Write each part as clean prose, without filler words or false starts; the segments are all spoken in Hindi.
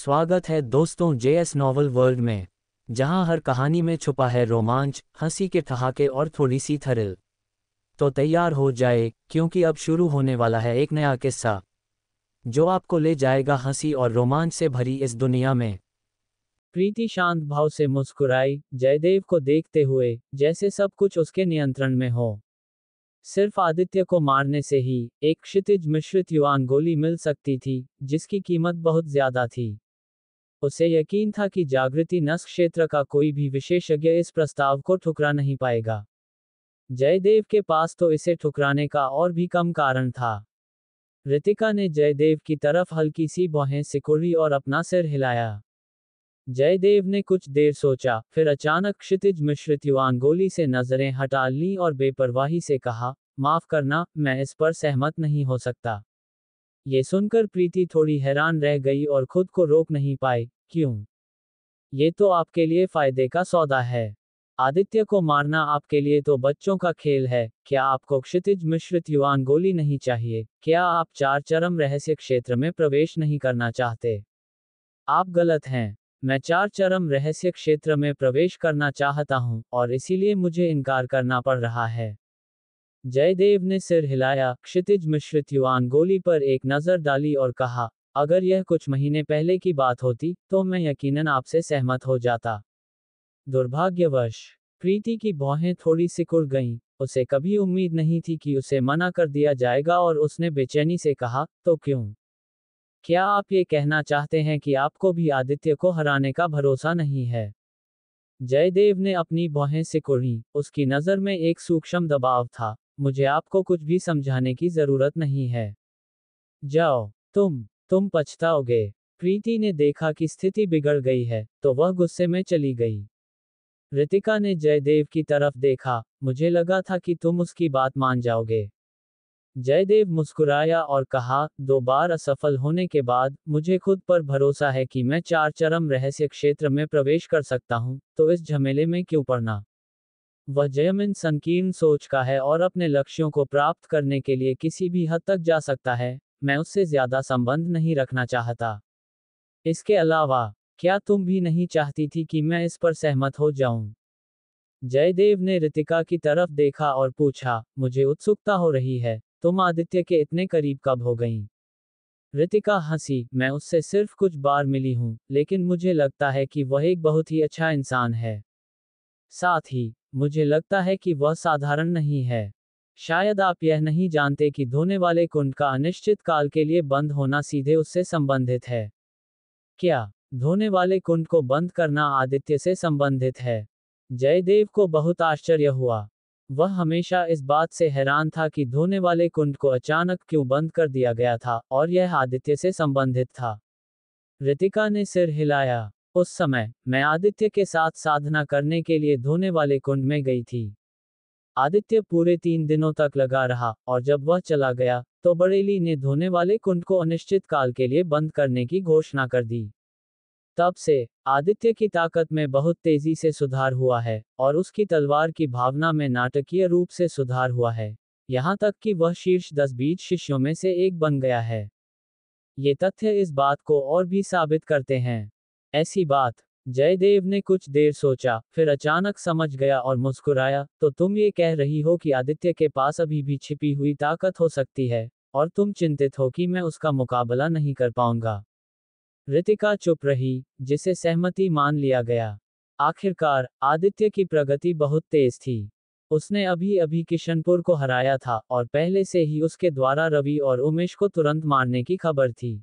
स्वागत है दोस्तों जेएस नॉवल वर्ल्ड में, जहां हर कहानी में छुपा है रोमांच, हंसी के ठहाके और थोड़ी सी थ्रिल। तो तैयार हो जाए, क्योंकि अब शुरू होने वाला है एक नया किस्सा जो आपको ले जाएगा हंसी और रोमांच से भरी इस दुनिया में। प्रीति शांत भाव से मुस्कुराई, जयदेव को देखते हुए, जैसे सब कुछ उसके नियंत्रण में हो। सिर्फ आदित्य को मारने से ही एक क्षितिज मिश्रित युआन गोली मिल सकती थी, जिसकी कीमत बहुत ज्यादा थी। उसे यकीन था कि जागृति नस क्षेत्र का कोई भी विशेषज्ञ इस प्रस्ताव को ठुकरा नहीं पाएगा। जयदेव के पास तो इसे ठुकराने का और भी कम कारण था। रितिका ने जयदेव की तरफ हल्की सी भौहें सिकुड़ी और अपना सिर हिलाया। जयदेव ने कुछ देर सोचा, फिर अचानक क्षितिज मिश्रित युआन गोली से नजरें हटा ली और बेपरवाही से कहा, माफ करना, मैं इस पर सहमत नहीं हो सकता। ये सुनकर प्रीति थोड़ी हैरान रह गई और खुद को रोक नहीं पाई। क्यों? ये तो आपके लिए फायदे का सौदा है। आदित्य को मारना आपके लिए तो बच्चों का खेल है। क्या आपको क्षितिज मिश्रित युआन गोली नहीं चाहिए? क्या आप चार चरम रहस्य क्षेत्र में प्रवेश नहीं करना चाहते? आप गलत हैं। मैं चार चरम रहस्य क्षेत्र में प्रवेश करना चाहता हूं, और इसीलिए मुझे इनकार करना पड़ रहा है। जयदेव ने सिर हिलाया, क्षितिज मिश्रित युआन गोली पर एक नजर डाली और कहा, अगर यह कुछ महीने पहले की बात होती, तो मैं यकीनन आपसे सहमत हो जाता। दुर्भाग्यवश, प्रीति की भौहें थोड़ी सिकुड़ गईं। उसे कभी उम्मीद नहीं थी कि उसे मना कर दिया जाएगा और उसने बेचैनी से कहा, तो क्यों? क्या आप ये कहना चाहते हैं कि आपको भी आदित्य को हराने का भरोसा नहीं है? जयदेव ने अपनी भौहें सिकुड़ी, उसकी नज़र में एक सूक्ष्म दबाव था। मुझे आपको कुछ भी समझाने की जरूरत नहीं है। जाओ, तुम पछताओगे। प्रीति ने देखा कि स्थिति बिगड़ गई है, तो वह गुस्से में चली गई। रितिका ने जयदेव की तरफ देखा, मुझे लगा था कि तुम उसकी बात मान जाओगे। जयदेव मुस्कुराया और कहा, 2 बार असफल होने के बाद, मुझे खुद पर भरोसा है कि मैं चार चरम रहस्य क्षेत्र में प्रवेश कर सकता हूं, तो इस झमेले में क्यों पड़ना? वह जयमिन संकीर्ण सोच का है और अपने लक्ष्यों को प्राप्त करने के लिए किसी भी हद तक जा सकता है। मैं उससे ज्यादा संबंध नहीं रखना चाहता। इसके अलावा, क्या तुम भी नहीं चाहती थी कि मैं इस पर सहमत हो जाऊं? जयदेव ने रितिका की तरफ देखा और पूछा, मुझे उत्सुकता हो रही है, तुम आदित्य के इतने करीब कब हो गईं? रितिका हंसी, मैं उससे सिर्फ कुछ बार मिली हूं, लेकिन मुझे लगता है कि वह एक बहुत ही अच्छा इंसान है। साथ ही, मुझे लगता है कि वह साधारण नहीं है। शायद आप यह नहीं जानते कि धोने वाले कुंड का अनिश्चित काल के लिए बंद होना सीधे उससे संबंधित है। क्या धोने वाले कुंड को बंद करना आदित्य से संबंधित है? जयदेव को बहुत आश्चर्य हुआ। वह हमेशा इस बात से हैरान था कि धोने वाले कुंड को अचानक क्यों बंद कर दिया गया था, और यह आदित्य से संबंधित था। रितिका ने सिर हिलाया। उस समय, मैं आदित्य के साथ साधना करने के लिए धोने वाले कुंड में गई थी। आदित्य पूरे 3 दिनों तक लगा रहा, और जब वह चला गया, तो बड़ेली ने धोने वाले कुंड को अनिश्चित काल के लिए बंद करने की घोषणा कर दी। तब से, आदित्य की ताकत में बहुत तेजी से सुधार हुआ है, और उसकी तलवार की भावना में नाटकीय रूप से सुधार हुआ है। यहाँ तक कि वह शीर्ष 10 शिष्यों में से एक बन गया है। ये तथ्य इस बात को और भी साबित करते हैं। ऐसी बात। जयदेव ने कुछ देर सोचा, फिर अचानक समझ गया और मुस्कुराया, तो तुम ये कह रही हो कि आदित्य के पास अभी भी छिपी हुई ताकत हो सकती है, और तुम चिंतित हो कि मैं उसका मुकाबला नहीं कर पाऊंगा। रितिका चुप रही, जिसे सहमति मान लिया गया। आखिरकार, आदित्य की प्रगति बहुत तेज थी। उसने अभी अभी किशनपुर को हराया था, और पहले से ही उसके द्वारा रवि और उमेश को तुरंत मारने की खबर थी।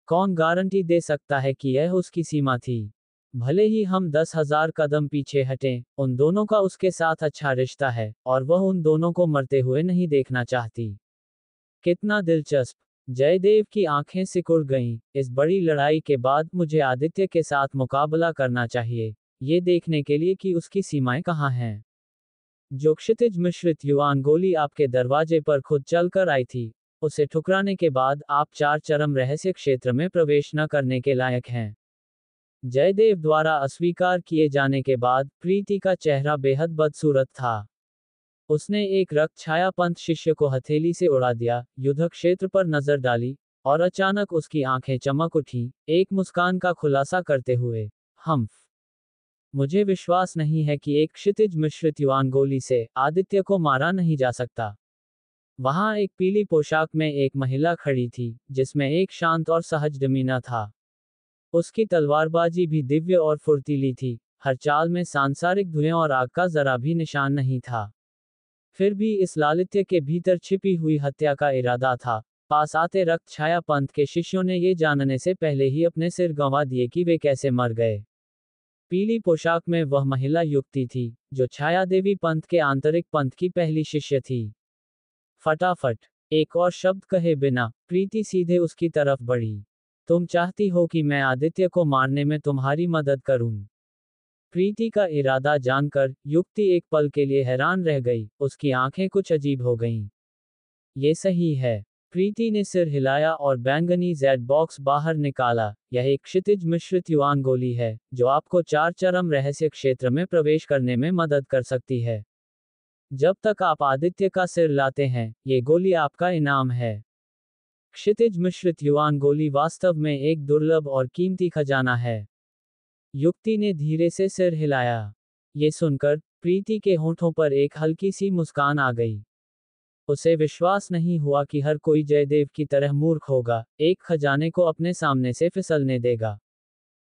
कौन गारंटी दे सकता है कि यह उसकी सीमा थी? भले ही हम 10,000 कदम पीछे हटें, उन दोनों का उसके साथ अच्छा रिश्ता है, और वह उन दोनों को मरते हुए नहीं देखना चाहती। कितना दिलचस्प। जयदेव की आंखें सिकुड़ गईं। इस बड़ी लड़ाई के बाद मुझे आदित्य के साथ मुकाबला करना चाहिए, ये देखने के लिए कि उसकी सीमाएं कहाँ हैं। जो क्षितिज मिश्रित युआन गोली आपके दरवाजे पर खुद चलकर आई थी, उसे ठुकराने के बाद आप चार चरम रहस्य क्षेत्र में प्रवेश न करने के लायक हैं। जयदेव द्वारा अस्वीकार किए जाने के बाद प्रीति का चेहरा बेहद बदसूरत था। उसने एक रक्त छाया पंथ शिष्य को हथेली से उड़ा दिया, युद्ध क्षेत्र पर नजर डाली, और अचानक उसकी आंखें चमक उठी, एक मुस्कान का खुलासा करते हुए। हम्फ। मुझे विश्वास नहीं है कि एक क्षितिज मिश्रित युआन गोली से आदित्य को मारा नहीं जा सकता। वहां एक पीली पोशाक में एक महिला खड़ी थी, जिसमें एक शांत और सहज डिमीना था। उसकी तलवारबाजी भी दिव्य और फुर्तीली थी, हर चाल में सांसारिक धुएं और आग का जरा भी निशान नहीं था। फिर भी इस लालित्य के भीतर छिपी हुई हत्या का इरादा था। पास आते रक्त छाया पंथ के शिष्यों ने ये जानने से पहले ही अपने सिर गंवा दिए कि वे कैसे मर गए। पीली पोशाक में वह महिला युक्ति थी, जो छाया देवी पंथ के आंतरिक पंथ की पहली शिष्य थी। फटाफट एक और शब्द कहे बिना प्रीति सीधे उसकी तरफ बढ़ी। तुम चाहती हो कि मैं आदित्य को मारने में तुम्हारी मदद करूं? प्रीति का इरादा जानकर युक्ति एक पल के लिए हैरान रह गई, उसकी आंखें कुछ अजीब हो गईं। ये सही है। प्रीति ने सिर हिलाया और बैंगनी जेड बॉक्स बाहर निकाला। यह एक क्षितिज मिश्रित युआन गोली है, जो आपको 4 चरम रहस्य क्षेत्र में प्रवेश करने में मदद कर सकती है। जब तक आप आदित्य का सिर लाते हैं, ये गोली आपका इनाम है। क्षितिज मिश्रित युआन गोली वास्तव में एक दुर्लभ और कीमती खजाना है। युक्ति ने धीरे से सिर हिलाया। ये सुनकर प्रीति के होंठों पर एक हल्की सी मुस्कान आ गई। उसे विश्वास नहीं हुआ कि हर कोई जयदेव की तरह मूर्ख होगा, एक खजाने को अपने सामने से फिसलने देगा।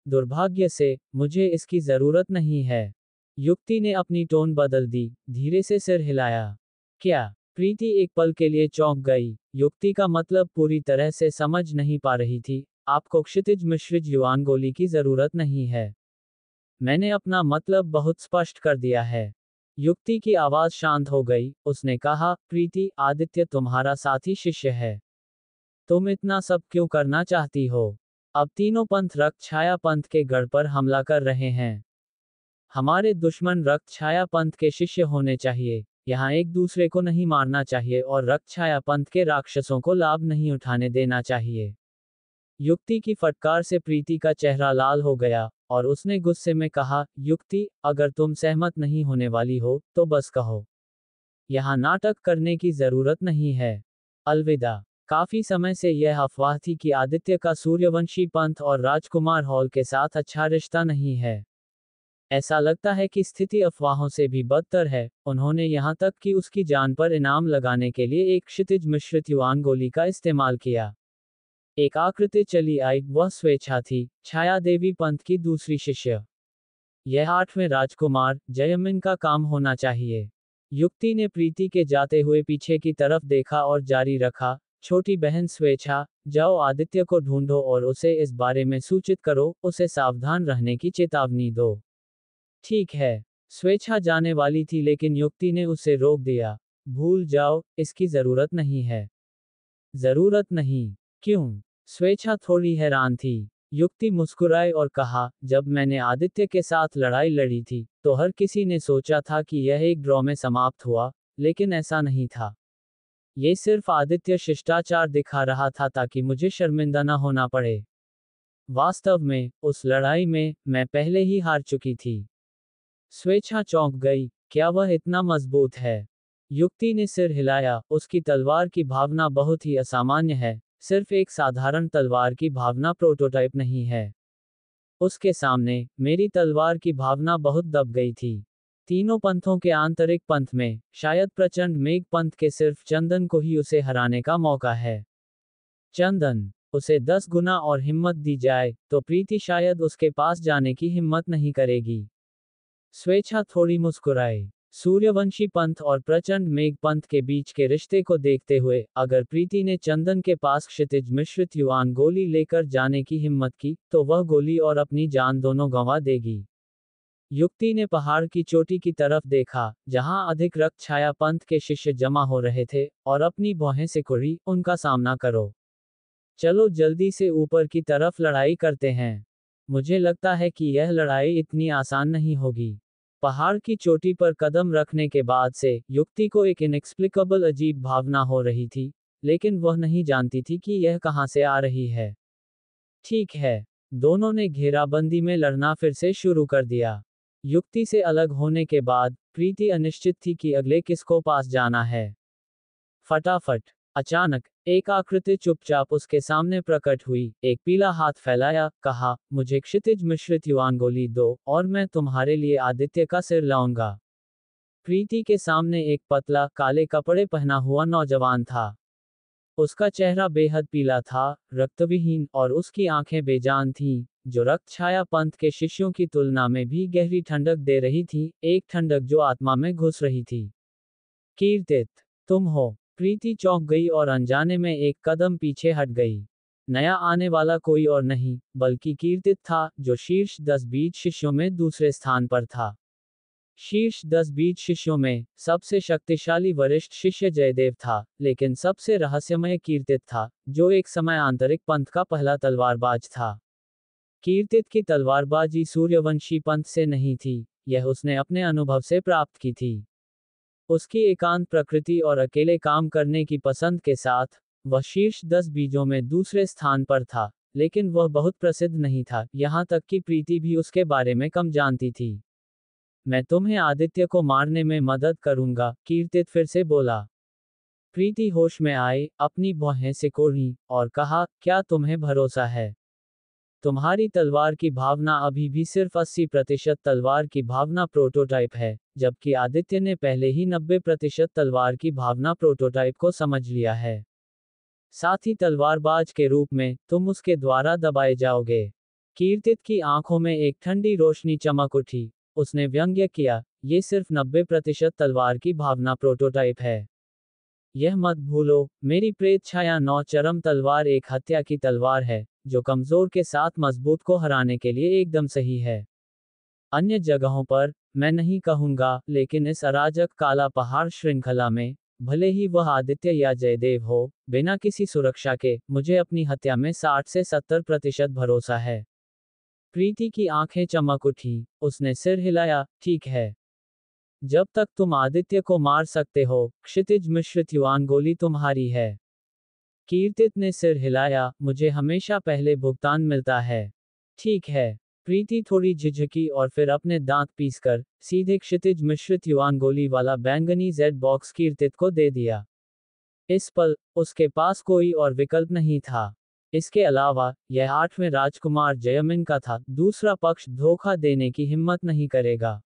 दुर्भाग्य से, मुझे इसकी जरूरत नहीं है। युक्ति ने अपनी टोन बदल दी, धीरे से सिर हिलाया। क्या? प्रीति एक पल के लिए चौंक गई। युक्ति का मतलब पूरी तरह से समझ नहीं पा रही थी। आपको क्षितिज मिश्रित युआन गोली की जरूरत नहीं है। मैंने अपना मतलब बहुत स्पष्ट कर दिया है। युक्ति की आवाज शांत हो गई, उसने कहा, प्रीति, आदित्य तुम्हारा साथी शिष्य है। तुम इतना सब क्यों करना चाहती हो? अब तीनों पंथ रक्त छाया पंथ के गढ़ पर हमला कर रहे हैं। हमारे दुश्मन रक्त छाया पंथ के शिष्य होने चाहिए। यहाँ एक दूसरे को नहीं मारना चाहिए और रक्त छाया पंथ के राक्षसों को लाभ नहीं उठाने देना चाहिए। युक्ति की फटकार से प्रीति का चेहरा लाल हो गया, और उसने गुस्से में कहा, युक्ति, अगर तुम सहमत नहीं होने वाली हो, तो बस कहो। यहाँ नाटक करने की जरूरत नहीं है। अलविदा। काफी समय से यह अफवाह थी कि आदित्य का सूर्यवंशी पंथ और राजकुमार हॉल के साथ अच्छा रिश्ता नहीं है। ऐसा लगता है कि स्थिति अफवाहों से भी बदतर है। उन्होंने यहाँ तक कि उसकी जान पर इनाम लगाने के लिए एक क्षितिज मिश्रित युआन गोली का इस्तेमाल किया। एक आकृति चली आई, वह स्वेच्छा थी, छाया देवी पंथ की दूसरी शिष्य। यह 8वें राजकुमार जयमिन का काम होना चाहिए। युक्ति ने प्रीति के जाते हुए पीछे की तरफ देखा और जारी रखा, छोटी बहन स्वेच्छा, जाओ आदित्य को ढूंढो और उसे इस बारे में सूचित करो, उसे सावधान रहने की चेतावनी दो। ठीक है। स्वेच्छा जाने वाली थी, लेकिन युक्ति ने उसे रोक दिया। भूल जाओ, इसकी जरूरत नहीं है। जरूरत नहीं? क्यों? स्वेच्छा थोड़ी हैरान थी। युक्ति मुस्कुराए और कहा, जब मैंने आदित्य के साथ लड़ाई लड़ी थी, तो हर किसी ने सोचा था कि यह एक ड्रॉ में समाप्त हुआ, लेकिन ऐसा नहीं था। ये सिर्फ आदित्य शिष्टाचार दिखा रहा था ताकि मुझे शर्मिंदा न होना पड़े। वास्तव में, उस लड़ाई में, मैं पहले ही हार चुकी थी। स्वेच्छा चौंक गई, क्या वह इतना मजबूत है? युक्ति ने सिर हिलाया, उसकी तलवार की भावना बहुत ही असामान्य है, सिर्फ एक साधारण तलवार की भावना प्रोटोटाइप नहीं है। उसके सामने, मेरी तलवार की भावना बहुत दब गई थी। तीनों पंथों के आंतरिक पंथ में, शायद प्रचंड मेघ पंथ के सिर्फ चंदन को ही उसे हराने का मौका है। चंदन, उसे 10 गुना और हिम्मत दी जाए, तो प्रीति शायद उसके पास जाने की हिम्मत नहीं करेगी। स्वेच्छा थोड़ी मुस्कुराए। सूर्यवंशी पंथ और प्रचंड मेघ पंथ के बीच के रिश्ते को देखते हुए, अगर प्रीति ने चंदन के पास क्षितिज मिश्रित युआन गोली लेकर जाने की हिम्मत की, तो वह गोली और अपनी जान दोनों गंवा देगी। युक्ति ने पहाड़ की चोटी की तरफ देखा, जहां अधिक रक्त छाया पंथ के शिष्य जमा हो रहे थे, और अपनी भौहें सिकुड़ी, उनका सामना करो। चलो जल्दी से ऊपर की तरफ लड़ाई करते हैं। मुझे लगता है कि यह लड़ाई इतनी आसान नहीं होगी। पहाड़ की चोटी पर कदम रखने के बाद से, युक्ति को एक इनएक्सप्लिकेबल अजीब भावना हो रही थी, लेकिन वह नहीं जानती थी कि यह कहां से आ रही है। ठीक है। दोनों ने घेराबंदी में लड़ना फिर से शुरू कर दिया। युक्ति से अलग होने के बाद, प्रीति अनिश्चित थी कि अगले किसको पास जाना है। फटाफट। अचानक, एक आकृति चुपचाप उसके सामने प्रकट हुई, एक पीला हाथ फैलाया, कहा, मुझे क्षितिज मिश्रित युवान गोली दो, और मैं तुम्हारे लिए आदित्य का सिर लाऊंगा। प्रीति के सामने एक पतला, काले कपड़े पहना हुआ नौजवान था। उसका चेहरा बेहद पीला था, रक्तविहीन, और उसकी आंखें बेजान थीं, जो रक्त छाया पंथ के शिष्यों की तुलना में भी गहरी ठंडक दे रही थी, एक ठंडक जो आत्मा में घुस रही थी। कीर्तित, तुम हो। प्रीति चौंक गई और अनजाने में एक कदम पीछे हट गई। नया आने वाला कोई और नहीं, बल्कि कीर्तित था, जो शीर्ष 10-20 शिष्यों में दूसरे स्थान पर था। शीर्ष 10-20 शिष्यों में सबसे शक्तिशाली वरिष्ठ शिष्य जयदेव था, लेकिन सबसे रहस्यमय कीर्तित था, जो एक समय आंतरिक पंथ का पहला तलवारबाज था। कीर्तित की तलवारबाजी सूर्यवंशी पंथ से नहीं थी, यह उसने अपने अनुभव से प्राप्त की थी। उसकी एकांत प्रकृति और अकेले काम करने की पसंद के साथ, वह शीर्ष 10 बीजों में दूसरे स्थान पर था, लेकिन वह बहुत प्रसिद्ध नहीं था, यहाँ तक कि प्रीति भी उसके बारे में कम जानती थी। मैं तुम्हें आदित्य को मारने में मदद करूंगा, कीर्तित फिर से बोला। प्रीति होश में आए, अपनी भौहें सिकोड़ी, और कहा, क्या तुम्हें भरोसा है? तुम्हारी तलवार की भावना अभी भी सिर्फ 80% तलवार की भावना प्रोटोटाइप है, जबकि आदित्य ने पहले ही 90% तलवार की भावना प्रोटोटाइप को समझ लिया है। साथ ही तलवारबाज के रूप में, तुम उसके द्वारा दबाए जाओगे। कीर्तित की आंखों में एक ठंडी रोशनी चमक उठी। उसने व्यंग्य किया, ये सिर्फ 90% तलवार की भावना प्रोटोटाइप है। यह मत भूलो, मेरी प्रेत छाया 9 चरम तलवार एक हत्या की तलवार है, जो कमजोर के साथ मजबूत को हराने के लिए एकदम सही है। अन्य जगहों पर, मैं नहीं कहूंगा, लेकिन इस अराजक काला पहाड़ श्रृंखला में, भले ही वह आदित्य या जयदेव हो, बिना किसी सुरक्षा के, मुझे अपनी हत्या में 60 से 70% भरोसा है। प्रीति की आंखें चमक उठी, उसने सिर हिलाया, ठीक है। जब तक तुम आदित्य को मार सकते हो, क्षितिज मिश्रित युवान गोली तुम्हारी है। कीर्तित ने सिर हिलाया, मुझे हमेशा पहले भुगतान मिलता है। ठीक है। प्रीति थोड़ी झिझकी और फिर अपने दांत पीसकर, सीधे क्षितिज मिश्रित युवान गोली वाला बैंगनी जेड बॉक्स कीर्तित को दे दिया। इस पल, उसके पास कोई और विकल्प नहीं था। इसके अलावा, यह 8वें राजकुमार जयमिन का था, दूसरा पक्ष धोखा देने की हिम्मत नहीं करेगा।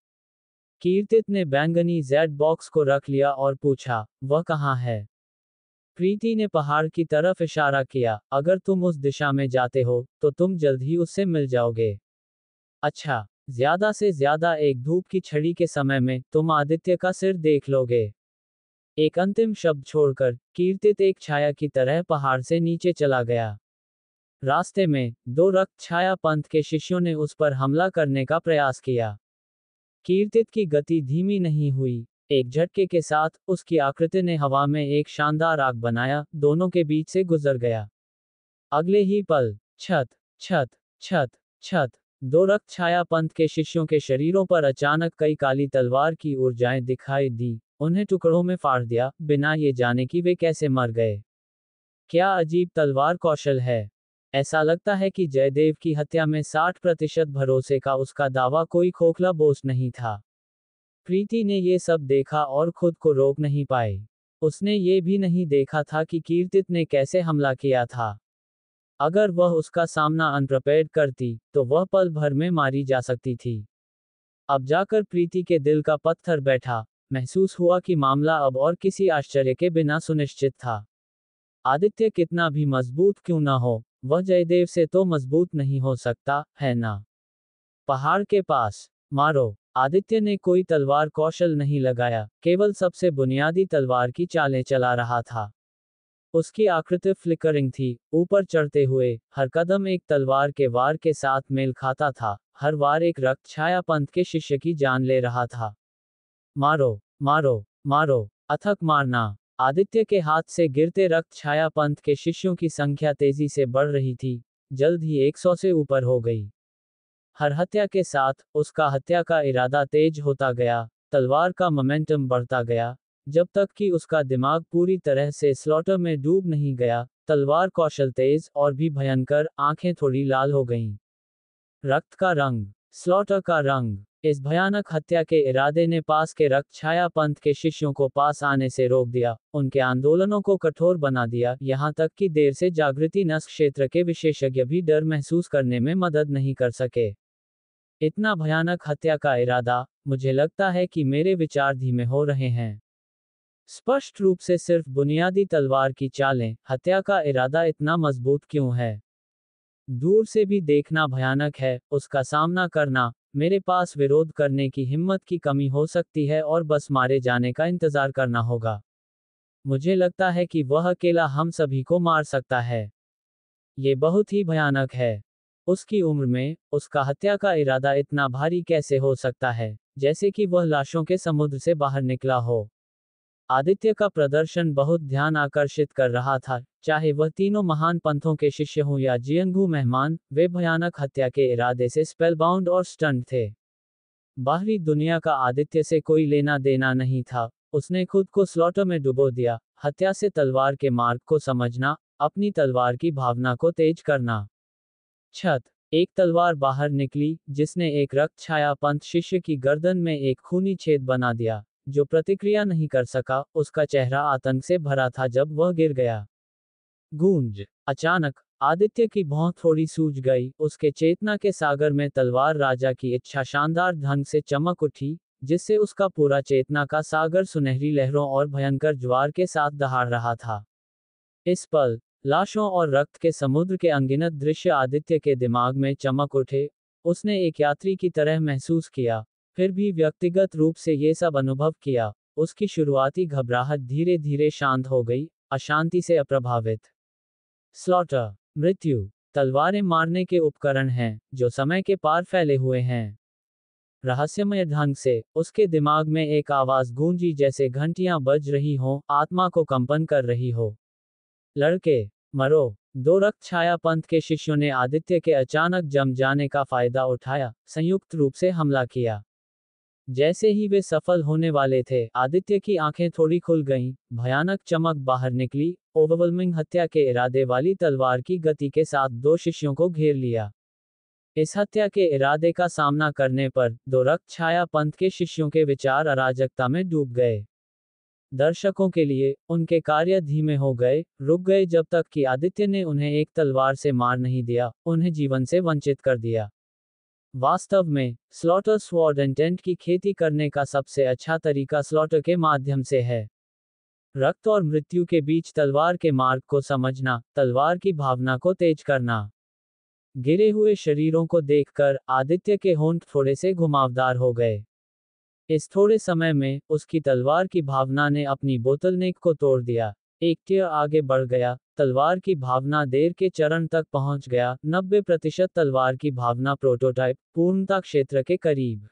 कीर्तित ने बैंगनी जेड बॉक्स को रख लिया और पूछा, वह कहाँ है? प्रीति ने पहाड़ की तरफ इशारा किया, अगर तुम उस दिशा में जाते हो, तो तुम जल्द ही उससे मिल जाओगे। अच्छा, ज्यादा से ज्यादा एक धूप की छड़ी के समय में, तुम आदित्य का सिर देख लोगे। एक अंतिम शब्द छोड़कर, कीर्तित एक छाया की तरह पहाड़ से नीचे चला गया। रास्ते में, 2 रक्त छाया पंथ के शिष्यों ने उस पर हमला करने का प्रयास किया। कीर्तित की गति धीमी नहीं हुई। एक झटके के साथ, उसकी आकृति ने हवा में एक शानदार आग बनाया, दोनों के बीच से गुजर गया। अगले ही पल, छत छत छत छत 2 रक्त छाया पंथ के शिष्यों के शरीरों पर अचानक कई काली तलवार की ऊर्जाएं दिखाई दी, उन्हें टुकड़ों में फाड़ दिया, बिना ये जाने कि वे कैसे मर गए। क्या अजीब तलवार कौशल है। ऐसा लगता है कि जयदेव की हत्या में 60% भरोसे का उसका दावा कोई खोखला बोझ नहीं था। प्रीति ने ये सब देखा और खुद को रोक नहीं पाई। उसने ये भी नहीं देखा था कि कीर्तित ने कैसे हमला किया था। अगर वह उसका सामना अनप्रिपेयर्ड करती, तो वह पल भर में मारी जा सकती थी। अब जाकर प्रीति के दिल का पत्थर बैठा। महसूस हुआ कि मामला अब और किसी आश्चर्य के बिना सुनिश्चित था। आदित्य कितना भी मजबूत क्यों ना हो, वह जयदेव से तो मजबूत नहीं हो सकता, है ना? पहाड़ के पास, मारो। आदित्य ने कोई तलवार कौशल नहीं लगाया, केवल सबसे बुनियादी तलवार की चालें चला रहा था। उसकी आकृति फ्लिकरिंग थी, ऊपर चढ़ते हुए, हर कदम एक तलवार के वार के साथ मेल खाता था, हर वार एक रक्त छाया पंथ के शिष्य की जान ले रहा था। मारो, मारो, मारो, अथक मारना। आदित्य के हाथ से गिरते रक्त छाया पंथ के शिष्यों की संख्या तेजी से बढ़ रही थी, जल्द ही 100 से ऊपर हो गई। हर हत्या के साथ, उसका हत्या का इरादा तेज होता गया, तलवार का मोमेंटम बढ़ता गया, जब तक कि उसका दिमाग पूरी तरह से स्लॉटर में डूब नहीं गया। तलवार कौशल तेज और भी भयंकर, आंखें थोड़ी लाल हो गईं। रक्त का रंग, स्लॉटर का रंग, इस भयानक हत्या के इरादे ने पास के रक्त छाया पंथ के शिष्यों को पास आने से रोक दिया, उनके आंदोलनों को कठोर बना दिया, यहाँ तक कि देर से जागृति नस क्षेत्र के विशेषज्ञ भी डर महसूस करने में मदद नहीं कर सके। इतना भयानक हत्या का इरादा, मुझे लगता है कि मेरे विचार धीमे हो रहे हैं। स्पष्ट रूप से सिर्फ बुनियादी तलवार की चालें, हत्या का इरादा इतना मजबूत क्यों है? दूर से भी देखना भयानक है, उसका सामना करना, मेरे पास विरोध करने की हिम्मत की कमी हो सकती है और बस मारे जाने का इंतजार करना होगा। मुझे लगता है कि वह अकेला हम सभी को मार सकता है। ये बहुत ही भयानक है। उसकी उम्र में, उसका हत्या का इरादा इतना भारी कैसे हो सकता है, जैसे कि वह लाशों के समुद्र से बाहर निकला हो। आदित्य का प्रदर्शन बहुत ध्यान आकर्षित कर रहा था, चाहे वह तीनों महान पंथों के शिष्य हों या जियंगू मेहमान, वे भयानक हत्या के इरादे से स्पेलबाउंड और स्टन्ड थे। बाहरी दुनिया का आदित्य से कोई लेना देना नहीं था, उसने खुद को स्लॉटर में डुबो दिया, हत्या से तलवार के मार्ग को समझना, अपनी तलवार की भावना को तेज करना। छत, एक तलवार बाहर निकली, जिसने एक रक्त छाया पंथ शिष्य की गर्दन में एक खूनी छेद बना दिया, जो प्रतिक्रिया नहीं कर सका, उसका चेहरा आतंक से भरा था जब वह गिर गया। गूंज, अचानक, आदित्य की भौं थोड़ी सूज गई, उसके चेतना के सागर में तलवार राजा की इच्छा शानदार ढंग से चमक उठी, जिससे उसका पूरा चेतना का सागर सुनहरी लहरों और भयंकर ज्वार के साथ दहाड़ रहा था। इस पल, लाशों और रक्त के समुद्र के अनगिनत दृश्य आदित्य के दिमाग में चमक उठे। उसने एक यात्री की तरह महसूस किया, फिर भी व्यक्तिगत रूप से ये सब अनुभव किया। उसकी शुरुआती घबराहट धीरे धीरे शांत हो गई, अशांति से अप्रभावित। स्लॉटर, मृत्यु, तलवारें मारने के उपकरण हैं, जो समय के पार फैले हुए हैं। रहस्यमय ढंग से, उसके दिमाग में एक आवाज गूंजी जैसे घंटियां बज रही हों, आत्मा को कंपन कर रही हो। लड़के, मरो। दो रक्त छाया पंथ के शिष्यों ने आदित्य के अचानक जम जाने का फायदा उठाया, संयुक्त रूप से हमला किया। जैसे ही वे सफल होने वाले थे, आदित्य की आंखें थोड़ी खुल गईं, भयानक चमक बाहर निकली, ओवरवेलमिंग हत्या के इरादे वाली तलवार की गति के साथ दो शिष्यों को घेर लिया। इस हत्या के इरादे का सामना करने पर, दो रक्त छाया पंथ के शिष्यों के विचार अराजकता में डूब गए। दर्शकों के लिए, उनके कार्य धीमे हो गए, रुक गए जब तक कि आदित्य ने उन्हें एक तलवार से मार नहीं दिया, उन्हें जीवन से वंचित कर दिया। वास्तव में, स्लॉटर स्वॉर्ड इंटेंट की खेती करने का सबसे अच्छा तरीका स्लॉटर के माध्यम से है। रक्त और मृत्यु के बीच तलवार के मार्ग को समझना, तलवार की भावना को तेज करना। गिरे हुए शरीरों को देखकर, आदित्य के होंठ थोड़े से घुमावदार हो गए। इस थोड़े समय में, उसकी तलवार की भावना ने अपनी बोतलनेक को तोड़ दिया। एक टियर आगे बढ़ गया, तलवार की भावना देर के चरण तक पहुंच गया, 90% तलवार की भावना प्रोटोटाइप, पूर्णता क्षेत्र के करीब।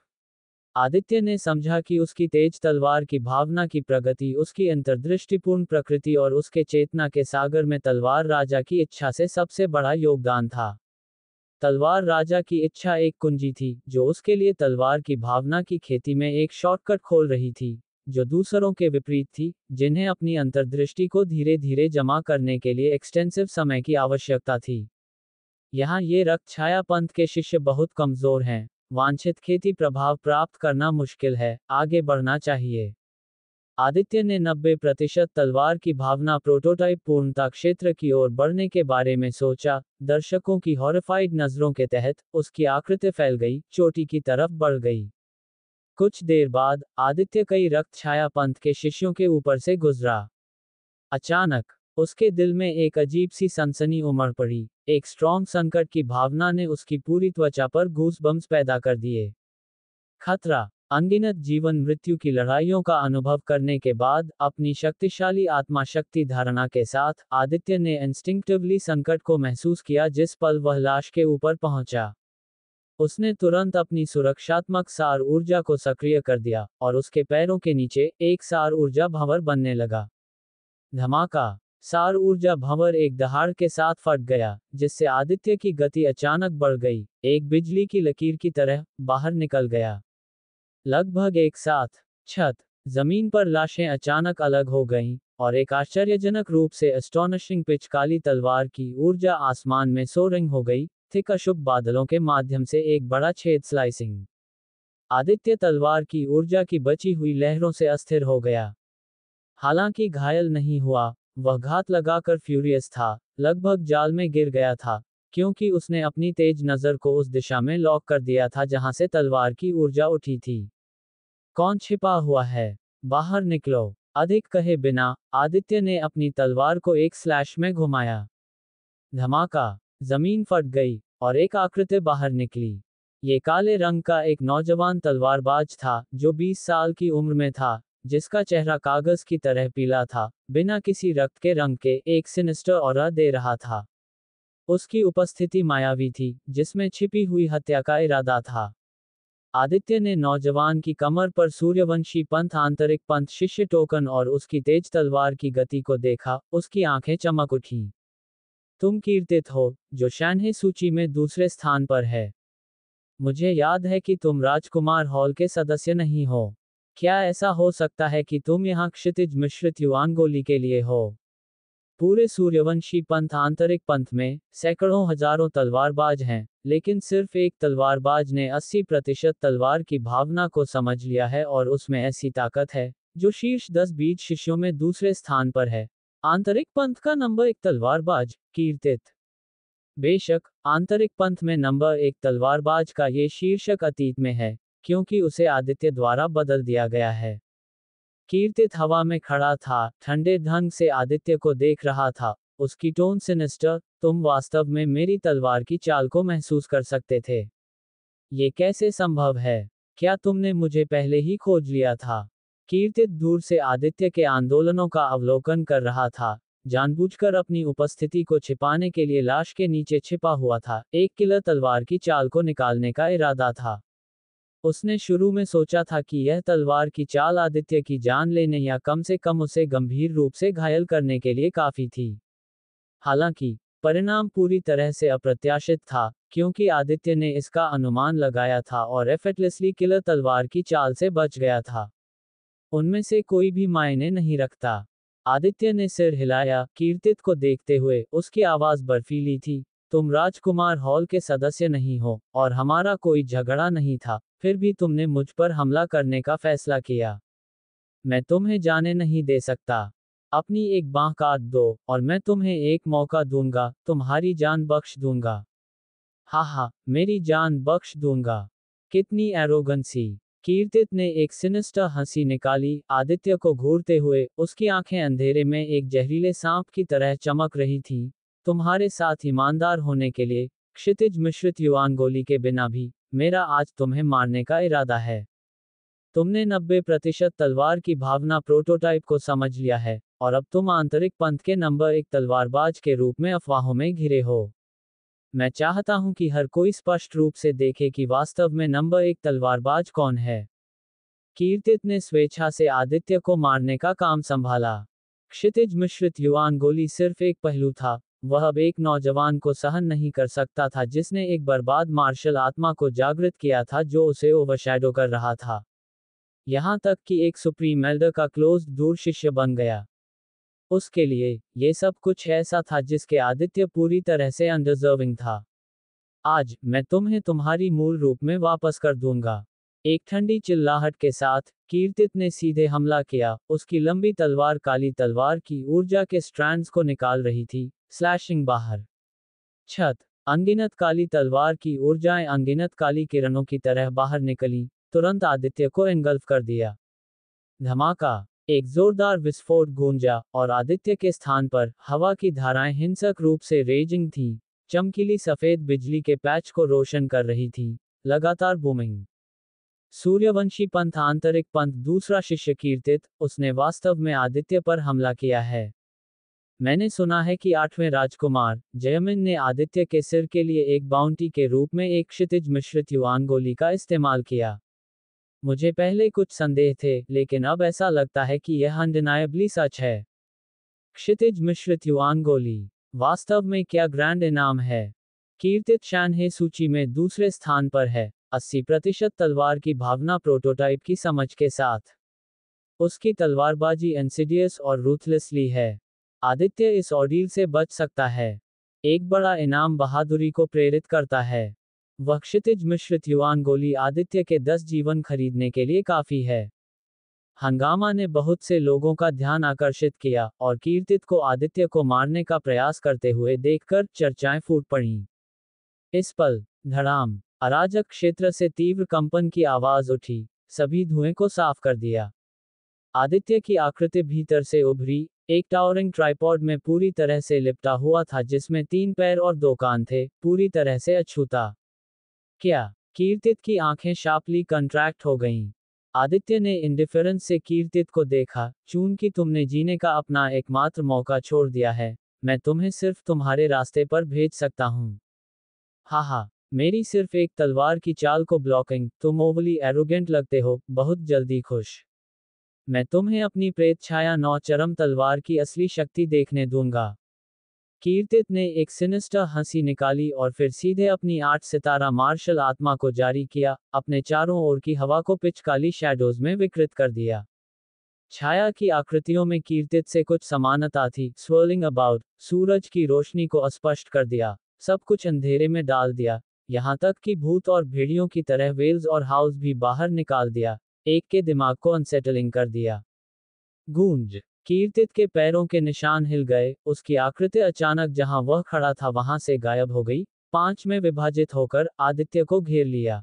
आदित्य ने समझा कि उसकी तेज तलवार की भावना की प्रगति उसकी अंतर्दृष्टिपूर्ण प्रकृति और उसके चेतना के सागर में तलवार राजा की इच्छा से सबसे बड़ा योगदान था। तलवार राजा की इच्छा एक कुंजी थी, जो उसके लिए तलवार की भावना की खेती में एक शॉर्टकट खोल रही थी, जो दूसरों के विपरीत थी, जिन्हें अपनी अंतर्दृष्टि को धीरे धीरे जमा करने के लिए एक्सटेंसिव समय की आवश्यकता थी। यहाँ ये रक्त छाया पंथ के शिष्य बहुत कमजोर हैं, वांछित खेती प्रभाव प्राप्त करना मुश्किल है, आगे बढ़ना चाहिए। आदित्य ने 90% तलवार की भावना प्रोटोटाइप पूर्णता क्षेत्र की ओर बढ़ने के बारे में सोचा। दर्शकों की हॉरिफाइड नजरों के तहत, उसकी आकृति फैल गई, चोटी की तरफ बढ़ गई। कुछ देर बाद, आदित्य कई रक्त छाया पंथ के शिष्यों के ऊपर से गुजरा। अचानक, उसके दिल में एक अजीब सी सनसनी उमड़ पड़ी, एक स्ट्रॉन्ग संकट की भावना ने उसकी पूरी त्वचा पर गूज़बम्स पैदा कर दिए। खतरा, अनगिनत जीवन मृत्यु की लड़ाइयों का अनुभव करने के बाद, अपनी शक्तिशाली आत्मा शक्ति धारणा के साथ, आदित्य ने इंस्टिंक्टिवली संकट को महसूस किया जिस पल वह लाश के ऊपर पहुंचा। उसने तुरंत अपनी सुरक्षात्मक सार ऊर्जा को सक्रिय कर दिया, और उसके पैरों के नीचे, एक सार ऊर्जा भंवर बनने लगा। धमाका, सार ऊर्जा भंवर एक दहाड़ के साथ फट गया, जिससे आदित्य की गति अचानक बढ़ गई, एक बिजली की लकीर की तरह, बाहर निकल गया। लगभग एक साथ, छत, जमीन पर लाशें अचानक अलग हो गईं, और एक आश्चर्यजनक रूप से एस्टोनिशिंग पिच काली तलवार की ऊर्जा आसमान में सोरिंग हो गई, थिक अशुभ बादलों के माध्यम से एक बड़ा छेद स्लाइसिंग। आदित्य तलवार की ऊर्जा की बची हुई लहरों से अस्थिर हो गया। हालांकि घायल नहीं हुआ, वह घात लगाकर फ्यूरियस था, लगभग जाल में गिर गया था, क्योंकि उसने अपनी तेज नज़र को उस दिशा में लॉक कर दिया था जहां से तलवार की ऊर्जा उठी थी। कौन छिपा हुआ है? बाहर निकलो। अधिक कहे बिना आदित्य ने अपनी तलवार को एक स्लैश में घुमाया। धमाका! जमीन फट गई और एक आकृति बाहर निकली। ये काले रंग का एक नौजवान तलवारबाज था, जो 20 साल की उम्र में था, जिसका चेहरा कागज की तरह पीला था, बिना किसी रक्त के रंग के, एक सिनिस्टर ऑरा दे रहा था। उसकी उपस्थिति मायावी थी, जिसमें छिपी हुई हत्या का इरादा था। आदित्य ने नौजवान की कमर पर सूर्यवंशी पंथ आंतरिक पंथ शिष्य टोकन और उसकी तेज तलवार की गति को देखा, उसकी आंखें चमक उठीं। तुम कीर्तित हो, जो शानहे सूची में दूसरे स्थान पर है। मुझे याद है कि तुम राजकुमार हॉल के सदस्य नहीं हो। क्या ऐसा हो सकता है कि तुम यहाँ क्षितिज मिश्रित युआनगोली के लिए हो? पूरे सूर्यवंशी पंथ आंतरिक पंथ में सैकड़ों हजारों तलवारबाज हैं, लेकिन सिर्फ एक तलवारबाज ने 80% तलवार की भावना को समझ लिया है और उसमें ऐसी ताकत है, जो शीर्ष 10 बीज शिष्यों में दूसरे स्थान पर है। आंतरिक पंथ का नंबर 1 तलवारबाज, कीर्तित। बेशक, आंतरिक पंथ में नंबर 1 तलवारबाज का ये शीर्षक अतीत में है, क्योंकि उसे आदित्य द्वारा बदल दिया गया है। कीर्तित हवा में खड़ा था, ठंडे ढंग से आदित्य को देख रहा था, उसकी टोन सिनिस्टर। तुम वास्तव में मेरी तलवार की चाल को महसूस कर सकते थे। ये कैसे संभव है? क्या तुमने मुझे पहले ही खोज लिया था? कीर्तित दूर से आदित्य के आंदोलनों का अवलोकन कर रहा था, जानबूझकर अपनी उपस्थिति को छिपाने के लिए लाश के नीचे छिपा हुआ था, एक किलर तलवार की चाल को निकालने का इरादा था। उसने शुरू में सोचा था कि यह तलवार की चाल आदित्य की जान लेने या कम से कम उसे गंभीर रूप से घायल करने के लिए काफी थी। हालांकि, परिणाम पूरी तरह से अप्रत्याशित था, क्योंकि आदित्य ने इसका अनुमान लगाया था और एफर्टलेसली किलर तलवार की चाल से बच गया था। उनमें से कोई भी मायने नहीं रखता। आदित्य ने सिर हिलाया, कीर्तित को देखते हुए, उसकी आवाज बर्फीली थी। तुम राजकुमार हॉल के सदस्य नहीं हो, और हमारा कोई झगड़ा नहीं था, फिर भी तुमने मुझ पर हमला करने का फैसला किया। मैं तुम्हें जाने नहीं दे सकता। अपनी एक बांह काट दो, और मैं तुम्हें एक मौका दूंगा, तुम्हारी जान बख्श दूंगा। हा, मेरी जान बख्श दूंगा। कितनी एरोगेंसी! कीर्तित ने एक सिनिस्टर हंसी निकाली, आदित्य को घूरते हुए, उसकी आंखें अंधेरे में एक जहरीले सांप की तरह चमक रही थीं। तुम्हारे साथ ईमानदार होने के लिए, क्षितिज मिश्रित युआनगोली के बिना भी, मेरा आज तुम्हें मारने का इरादा है। तुमने 90% तलवार की भावना प्रोटोटाइप को समझ लिया है, और अब तुम आंतरिक पंथ के नंबर 1 तलवारबाज के रूप में अफवाहों में घिरे हो। मैं चाहता हूं कि हर कोई स्पष्ट रूप से देखे कि वास्तव में नंबर 1 तलवारबाज कौन है। कीर्तित ने स्वेच्छा से आदित्य को मारने का काम संभाला। क्षितिज मिश्रित युआनगोली सिर्फ एक पहलू था, वह अब एक नौजवान को सहन नहीं कर सकता था जिसने एक बर्बाद मार्शल आत्मा को जागृत किया था जो उसे ओवरशैडो कर रहा था। यहां तक कि एक सुप्रीम एल्डर का क्लोज्ड दूर शिष्य बन गया। उसके लिए, ये सब कुछ ऐसा था जिसके आदित्य पूरी तरह से अनडिजर्विंग था। आज, मैं तुम्हें तुम्हारी मूल रूप में वापस कर दूंगा। एक ठंडी चिल्लाहट के साथ, कीर्तित ने सीधे हमला किया, उसकी लंबी तलवार काली तलवार की ऊर्जा के स्ट्रैंड्स को निकाल रही थी, स्लैशिंग बाहर। छत, अनगिनत काली तलवार की ऊर्जाएं अनगिनत काली किरणों की तरह बाहर निकली, तुरंत आदित्य को एंगल्फ कर दिया। धमाका! एक जोरदार विस्फोट गूंजा, और आदित्य के स्थान पर, हवा की धाराएं हिंसक रूप से रेजिंग थीं, चमकीली सफेद बिजली के पैच को रोशन कर रही थीं, लगातार बूमिंग। सूर्यवंशी पंथ आंतरिक पंथ दूसरा शिष्य कीर्तित, उसने वास्तव में आदित्य पर हमला किया है। मैंने सुना है कि 8वें राजकुमार, जयमिन ने आदित्य के सिर के लिए एक बाउंटी के रूप में एक क्षितिज मिश्रित युआनगोली का इस्तेमाल किया। मुझे पहले कुछ संदेह थे, लेकिन अब ऐसा लगता है कि यह अनडिनायबली सच है। क्षितिज मिश्रित युआनगोली, वास्तव में क्या ग्रैंड इनाम है। कीर्तित शानहे सूची में दूसरे स्थान पर है, 80% तलवार की भावना प्रोटोटाइप की समझ के साथ। उसकी तलवारबाजी इंसिडियस और रूथलेसली है। आदित्य इस ऑर्डील से बच सकता है। एक बड़ा इनाम बहादुरी को प्रेरित करता है। वह क्षितिज मिश्रित युआन गोली आदित्य के 10 जीवन खरीदने के लिए काफी है। हंगामा ने बहुत से लोगों का ध्यान आकर्षित किया और कीर्तित को आदित्य को मारने का प्रयास करते हुए देखकर चर्चाएं फूट पड़ीं। इस पल धड़ाम, अराजक क्षेत्र से तीव्र कंपन की आवाज उठी, सभी धुएं को साफ कर दिया। आदित्य की आकृति भीतर से उभरी, एक टावरिंग ट्राइपॉड में पूरी तरह से लिपटा हुआ था जिसमें 3 पैर और 2 कान थे, पूरी तरह से अछूता। क्या? कीर्तित की आंखें शार्पली कंट्रैक्ट हो गईं। आदित्य ने इंडिफरेंस से कीर्तित को देखा, चूंकि तुमने जीने का अपना एकमात्र मौका छोड़ दिया है, मैं तुम्हें सिर्फ तुम्हारे रास्ते पर भेज सकता हूं। हाहा, मेरी सिर्फ एक तलवार की चाल को ब्लॉकिंग, तुम ओवली एरोगेंट लगते हो, बहुत जल्दी खुश। मैं तुम्हें अपनी प्रेत छाया 9 चरम तलवार की असली शक्ति देखने दूंगा। कीर्तित ने एक सिनिस्टर हंसी निकाली और फिर सीधे अपनी 8 सितारा मार्शल आत्मा को जारी किया, अपने चारों ओर की हवा को पिचकाली शैडोज में विकृत कर दिया। छाया की आकृतियों में कीर्तित से कुछ समानता थी, स्वर्लिंग अबाउट, सूरज की रोशनी को अस्पष्ट कर दिया, सब कुछ अंधेरे में डाल दिया, यहाँ तक कि भूत और भेड़ियों की तरह वेल्स और हाउस भी बाहर निकाल दिया, एक के दिमाग को अनसेटलिंग कर दिया। गूंज, कीर्तित के पैरों के निशान हिल गए, उसकी आकृति अचानक जहां वह खड़ा था वहां से गायब हो गई, 5 में विभाजित होकर आदित्य को घेर लिया।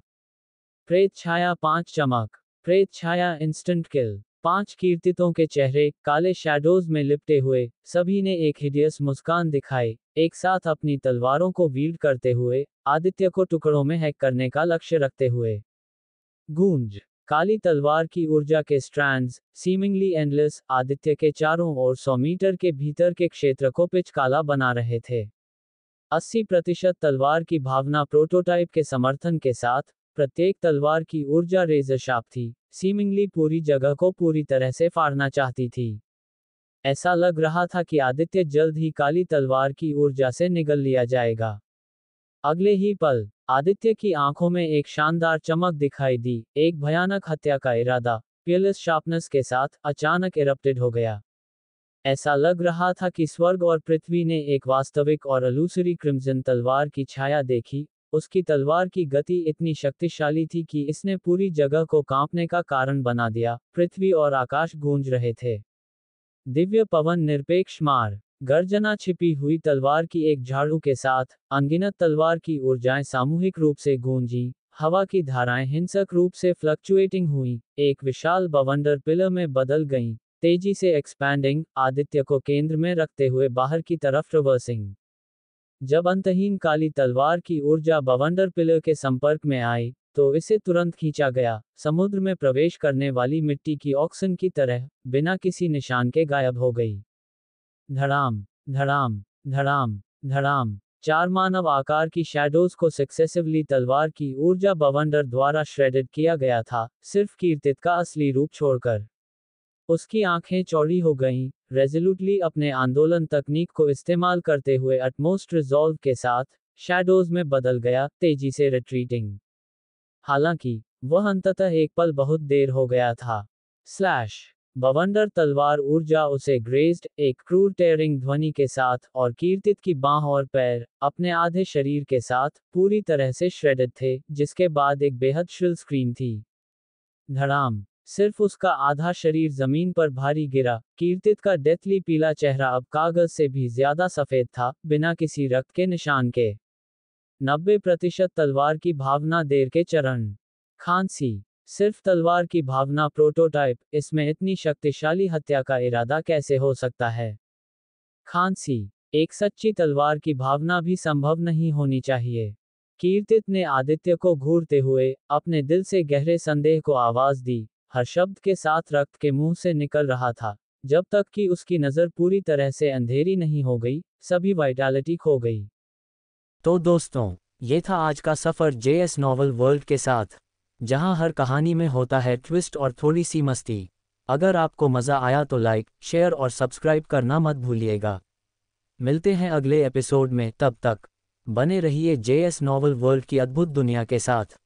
प्रेत छाया 5 चमक, प्रेत छाया इंस्टेंट किल। 5 कीर्तितों के चेहरे काले शैडोज में लिपटे हुए, सभी ने एक हिडियस मुस्कान दिखाई, एक साथ अपनी तलवारों को वील्ड करते हुए, आदित्य को टुकड़ों में हैक करने का लक्ष्य रखते हुए। गूंज, काली तलवार की ऊर्जा के स्ट्रैंड्स, सीमिंगली एंडलेस, आदित्य के चारों ओर 100 मीटर के भीतर के क्षेत्र को पिचकाला बना रहे थे। 80% तलवार की भावना प्रोटोटाइप के समर्थन के साथ, प्रत्येक तलवार की ऊर्जा रेजर शार्प थी, सीमिंगली पूरी जगह को पूरी तरह से फाड़ना चाहती थी। ऐसा लग रहा था कि आदित्य जल्द ही काली तलवार की ऊर्जा से निगल लिया जाएगा। अगले ही पल, आदित्य की आंखों में एक शानदार चमक दिखाई दी, एक भयानक हत्या का इरादा, पियरलेस शार्पनेस के साथ, अचानक इरप्टेड हो गया। ऐसा लग रहा था कि स्वर्ग और पृथ्वी ने एक वास्तविक और अलूसरी क्रिम्जन तलवार की छाया देखी, उसकी तलवार की गति इतनी शक्तिशाली थी कि इसने पूरी जगह को कांपने का कारण बना दिया, पृथ्वी और आकाश गूंज रहे थे। दिव्य पवन निरपेक्ष मार, गर्जना छिपी हुई तलवार की एक झाड़ू के साथ, अनगिनत तलवार की ऊर्जाएं सामूहिक रूप से गूंजी, हवा की धाराएं हिंसक रूप से फ्लक्चुएटिंग हुई, एक विशाल बवंडर पिलर में बदल गईं, तेजी से एक्सपैंडिंग, आदित्य को केंद्र में रखते हुए बाहर की तरफ रिवर्सिंग। जब अंतहीन काली तलवार की ऊर्जा बवंडर पिलर के संपर्क में आई, तो इसे तुरंत खींचा गया, समुद्र में प्रवेश करने वाली मिट्टी की ऑक्सीजन की तरह, बिना किसी निशान के गायब हो गई। धड़ाम, धड़ाम, धड़ाम, धड़ाम, 4 मानव आकार की शैडोज को सक्सेसिवली तलवार की ऊर्जा बवंडर द्वारा श्रेडेड किया गया था, सिर्फ कीर्तित का असली रूप छोड़कर। उसकी आंखें चौड़ी हो गईं, रेजोल्यूटली अपने आंदोलन तकनीक को इस्तेमाल करते हुए अटमोस्ट रिजॉल्व के साथ, शैडोज में बदल गया, तेजी से रिट्रीटिंग। हालांकि, वह अंततः एक पल बहुत देर हो गया था। स्लैश, बवंडर तलवार ऊर्जा उसे ग्रेज्ड, एक क्रूर टेयरिंग ध्वनि के साथ, और कीर्तित की बांह और पैर, अपने आधे शरीर के साथ, पूरी तरह से श्रेडेड थे, जिसके बाद एक बेहद श्रिल स्क्रीम थी। धड़ाम, सिर्फ उसका आधा शरीर जमीन पर भारी गिरा, कीर्तित का डेथली पीला चेहरा अब कागज से भी ज्यादा सफेद था, बिना किसी रक्त के निशान के। 90% तलवार की भावना देर के चरण। खांसी, सिर्फ तलवार की भावना प्रोटोटाइप, इसमें इतनी शक्तिशाली हत्या का इरादा कैसे हो सकता है? खांसी, एक सच्ची तलवार की भावना भी संभव नहीं होनी चाहिए। कीर्तित ने आदित्य को घूरते हुए, अपने दिल से गहरे संदेह को आवाज दी, हर शब्द के साथ रक्त के मुंह से निकल रहा था, जब तक कि उसकी नजर पूरी तरह से अंधेरी नहीं हो गई, सभी वाइटैलिटी खो गई। तो दोस्तों, ये था आज का सफर जेएस नॉवल वर्ल्ड के साथ, जहां हर कहानी में होता है ट्विस्ट और थोड़ी सी मस्ती। अगर आपको मज़ा आया तो लाइक, शेयर और सब्सक्राइब करना मत भूलिएगा। मिलते हैं अगले एपिसोड में, तब तक बने रहिए जेएस नॉवल वर्ल्ड की अद्भुत दुनिया के साथ।